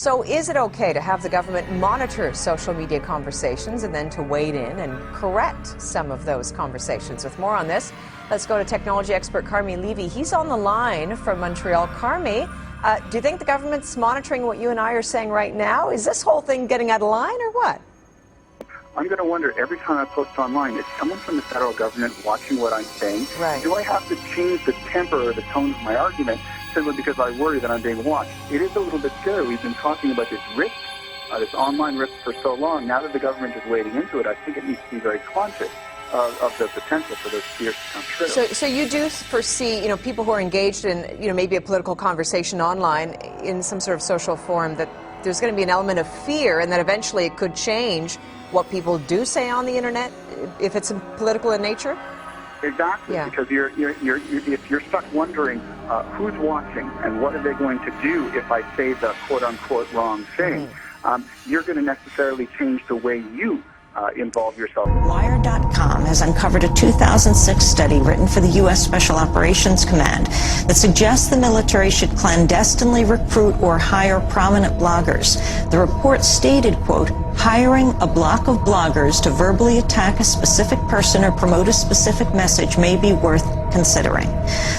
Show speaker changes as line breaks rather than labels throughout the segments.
So is it okay to have the government monitor social media conversations and then to wade in and correct some of those conversations? With more on this, let's go to technology expert Carmi Levy. He's on the line from Montreal. Carmi, do you think the government's monitoring what you and I are saying right now? Is this whole thing getting out of line or what?
I'm going to wonder every time I post online, is someone from the federal government watching what I'm saying?
Right.
Do I have to change the temper or the tone of my argument simply because I worry that I'm being watched? It is a little bit scary. We've been talking about this risk, this online risk for so long. Now that the government is wading into it, I think it needs to be very conscious of the potential for those fears to come true.
So you do foresee, people who are engaged in, maybe a political conversation online in some sort of social forum, that there's going to be an element of fear and that eventually it could change what people do say on the internet if it's political in nature?
Exactly, yeah. Because if you're stuck wondering who's watching and what are they going to do if I say the quote-unquote wrong thing, you're going to necessarily change the way you involve yourself.
Wire.com has uncovered a 2006 study written for the U.S. Special Operations Command that suggests the military should clandestinely recruit or hire prominent bloggers. The report stated, quote, hiring a block of bloggers to verbally attack a specific person or promote a specific message may be worth considering.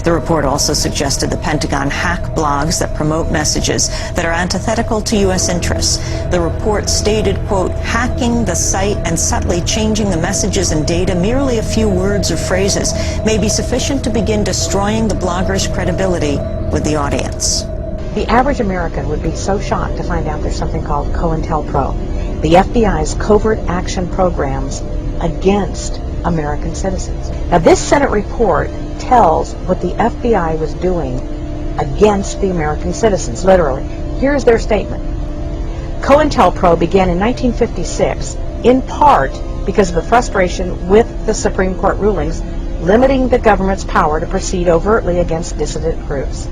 The report also suggested the Pentagon hack blogs that promote messages that are antithetical to U.S. interests. The report stated, quote, hacking the site and subtly changing the messages and data, merely a few words or phrases, may be sufficient to begin destroying the blogger's credibility with the audience.
The average American would be so shocked to find out there's something called COINTELPRO, the FBI's covert action programs against American citizens. Now, this Senate report tells what the FBI was doing against the American citizens, literally. Here's their statement. COINTELPRO began in 1956, in part because of the frustration with the Supreme Court rulings limiting the government's power to proceed overtly against dissident groups.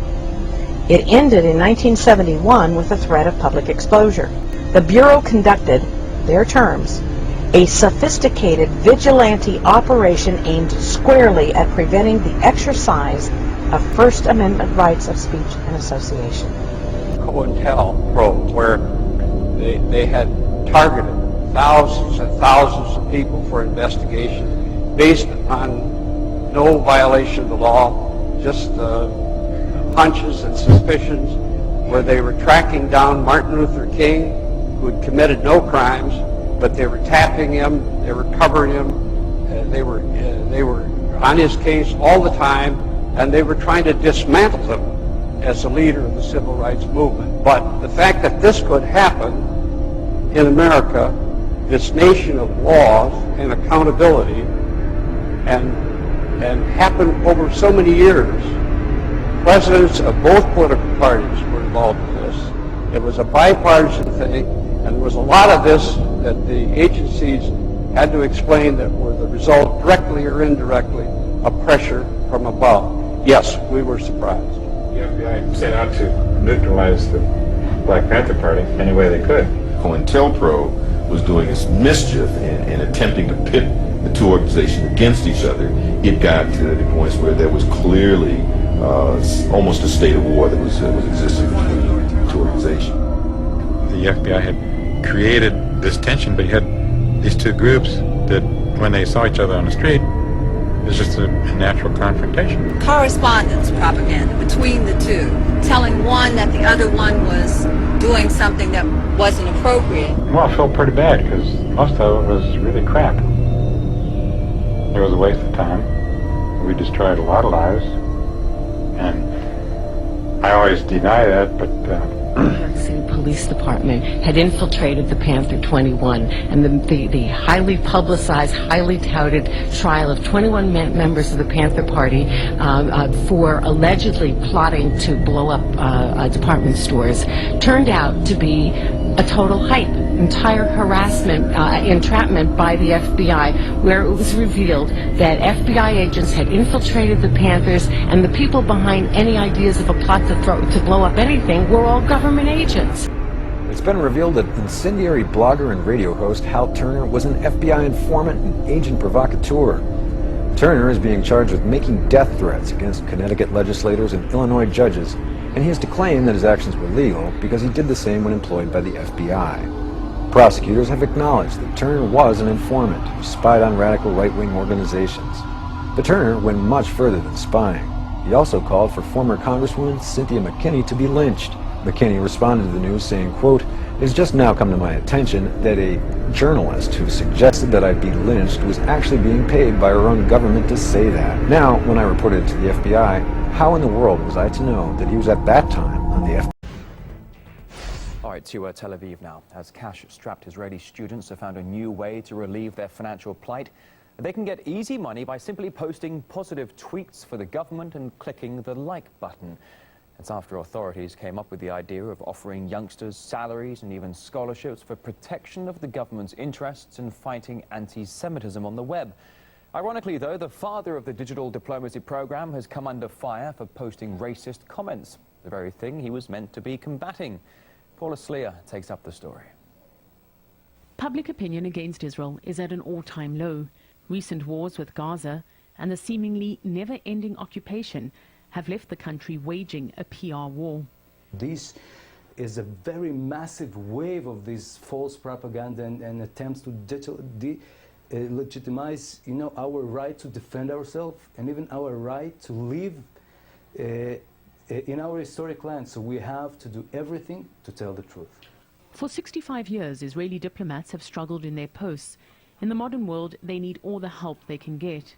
It ended in 1971 with the threat of public exposure. The Bureau conducted, their terms, a sophisticated vigilante operation aimed squarely at preventing the exercise of First Amendment rights of speech and association.
COINTELPRO, where they had targeted thousands and thousands of people for investigation based upon no violation of the law, just hunches and suspicions, where they were tracking down Martin Luther King, who had committed no crimes, but they were tapping him, they were covering him, they were on his case all the time, and they were trying to dismantle him as a leader of the civil rights movement. But the fact that this could happen in America, this nation of laws and accountability, and happen over so many years. Presidents of both political parties were involved in this. It was a bipartisan thing, and there was a lot of this that the agencies had to explain that were the result, directly or indirectly, of pressure from above. Yes, we were surprised.
The FBI set out to neutralize the Black Panther Party any way they could.
COINTELPRO was doing its mischief in attempting to pit the two organizations against each other. It got to the points where there was clearly almost a state of war that was existing between the two organizations.
The FBI had created this tension, but you had these two groups that, when they saw each other on the street, it was just a natural confrontation.
Correspondence propaganda between the two, telling one that the other one was doing something that wasn't appropriate.
Well, I felt pretty bad because most of it was really crap. It was a waste of time. We destroyed a lot of lives, and I always deny that, but
New York City Police Department had infiltrated the Panther 21, and the highly publicized, highly touted trial of 21 members of the Panther Party for allegedly plotting to blow up department stores turned out to be a total hype, entire harassment, entrapment by the FBI, where it was revealed that FBI agents had infiltrated the Panthers, and the people behind any ideas of a plot to blow up anything were all government agents.
It's been revealed that incendiary blogger and radio host Hal Turner was an FBI informant and agent provocateur. Turner is being charged with making death threats against Connecticut legislators and Illinois judges and he is to claim that his actions were legal because he did the same when employed by the FBI. Prosecutors have acknowledged that Turner was an informant who spied on radical right-wing organizations. But Turner went much further than spying. He also called for former Congresswoman Cynthia McKinney to be lynched. McKinney responded to the news saying, quote, "It has just now come to my attention that a journalist who suggested that I be lynched was actually being paid by our own government to say that. Now, when I reported it to the FBI, how in the world was I to know that he was at that time on the FBI?"
All right, to Tel Aviv now, as cash-strapped Israeli students have found a new way to relieve their financial plight. They can get easy money by simply posting positive tweets for the government and clicking the like button. It's after authorities came up with the idea of offering youngsters salaries and even scholarships for protection of the government's interests in fighting anti-Semitism on the web. Ironically, though, the father of the digital diplomacy program has come under fire for posting racist comments, the very thing he was meant to be combating. Paula Sleer takes up the story.
Public opinion against Israel is at an all-time low. Recent wars with Gaza and the seemingly never-ending occupation have left the country waging a PR war.
This is a very massive wave of this false propaganda and attempts to legitimize, our right to defend ourselves and even our right to live in our historic land. So we have to do everything to tell the truth.
For 65 years, Israeli diplomats have struggled in their posts. In the modern world, they need all the help they can get.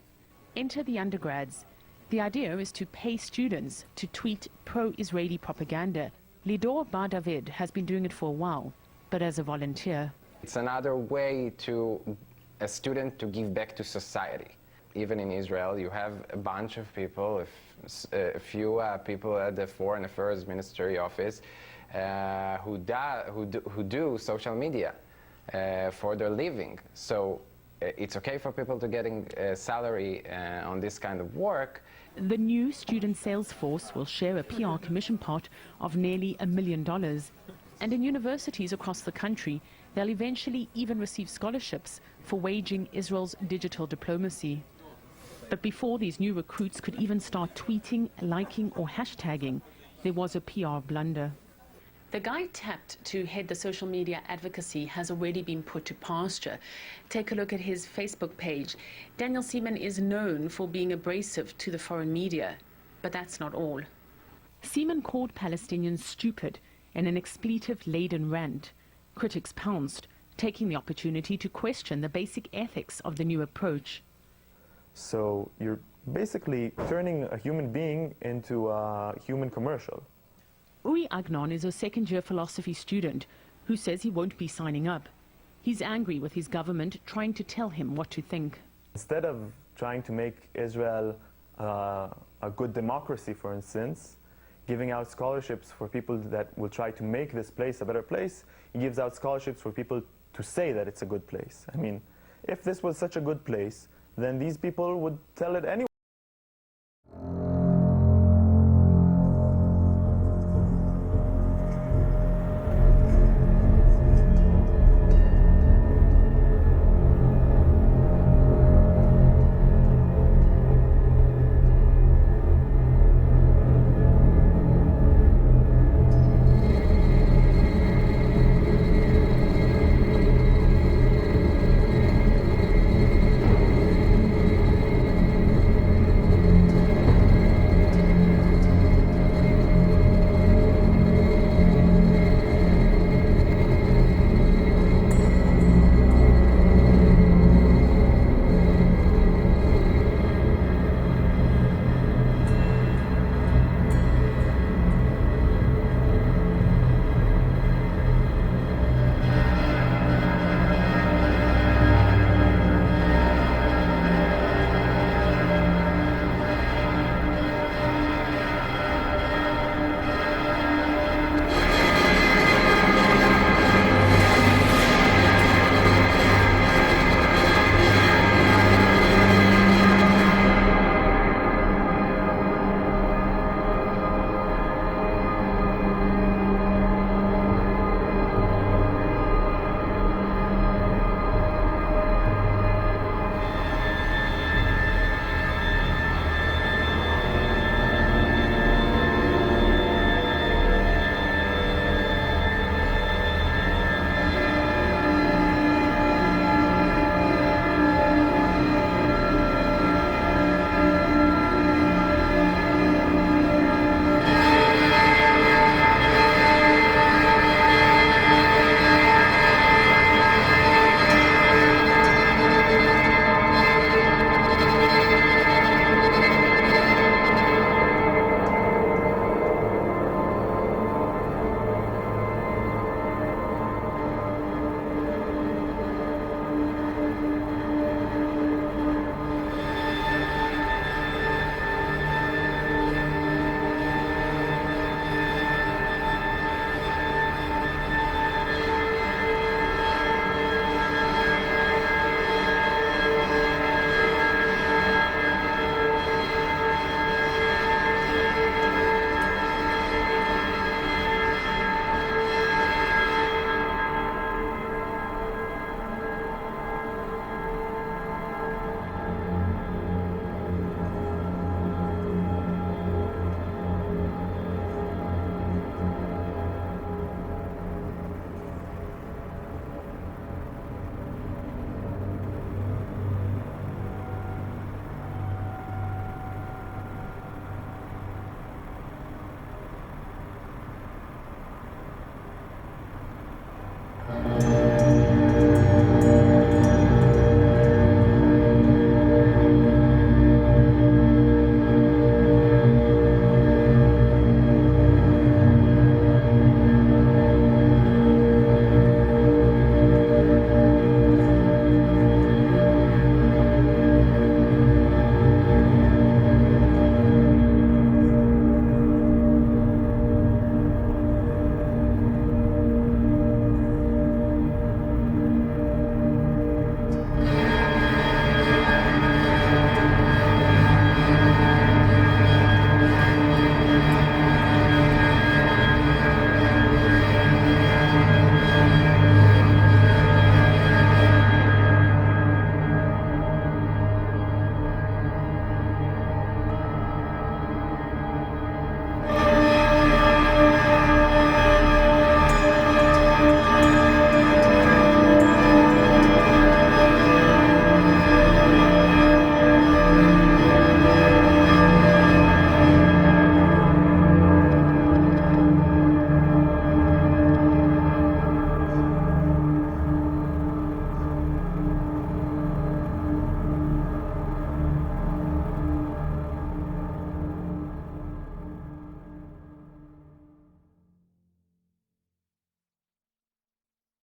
Enter the undergrads. The idea is to pay students to tweet pro-Israeli propaganda. Lidor Bar David has been doing it for a while, but as a volunteer.
It's another way to a student to give back to society. Even in Israel, you have a bunch of people, a few people at the Foreign Affairs Ministry office who do social media for their living. So it's okay for people to getting a salary on this kind of work.
The new student sales force will share a PR commission pot of nearly $1 million. And in universities across the country, they'll eventually even receive scholarships for waging Israel's digital diplomacy. But before these new recruits could even start tweeting, liking or hashtagging, there was a PR blunder. The guy tapped to head the social media advocacy has already been put to pasture. Take a look at his Facebook page. Daniel Seaman is known for being abrasive to the foreign media, but that's not all. Seaman called Palestinians stupid in an expletive-laden rant. Critics pounced, taking the opportunity to question the basic ethics of the new approach.
So you're basically turning a human being into a human commercial.
Uri Agnon is a second-year philosophy student who says he won't be signing up. He's angry with his government trying to tell him what to think.
Instead of trying to make Israel a good democracy, for instance, giving out scholarships for people that will try to make this place a better place, he gives out scholarships for people to say that it's a good place. I mean, if this was such a good place, then these people would tell it anyway.